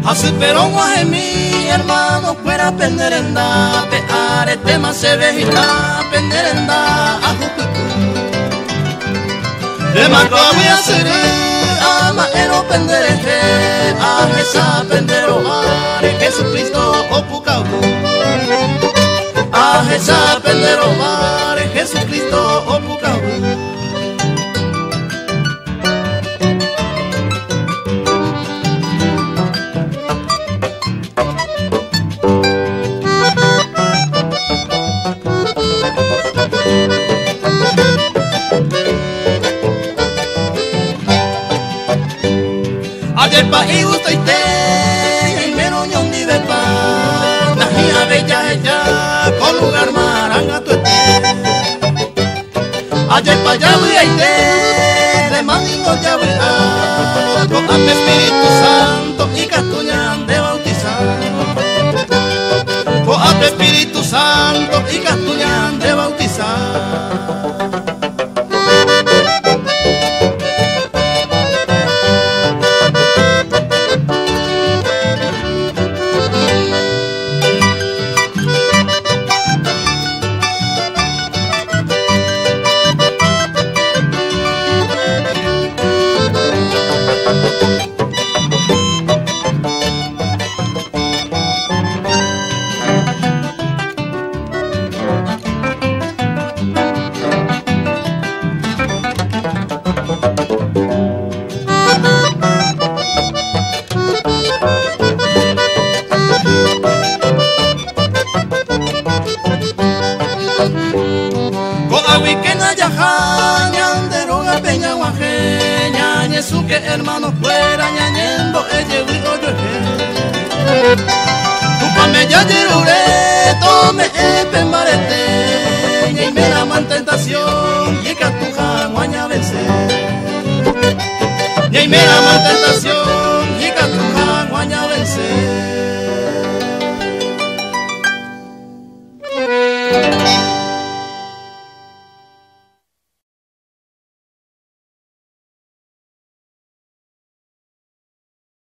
Así pero guaje mi hermano fuera penderenda, peare tema se vejita, penderenda, ajucucu. De marco voy a ser, ama ero pendereje, a esa pendero mare, Jesucristo opucau. A esa pendero mare, Jesucristo opucau. Ayer pa y gusto y te y menos ñon ni de pa najía bella ella con lugar maranga tu este. Ayer pa ya voy a ir de maningo ya voy a con ante Espíritu Santo y castuñan de bautizar. Con ante Espíritu Santo y castuñan de bautizar. Que hermano fuera ñañendo ella y yo tu pa me ya dirure tome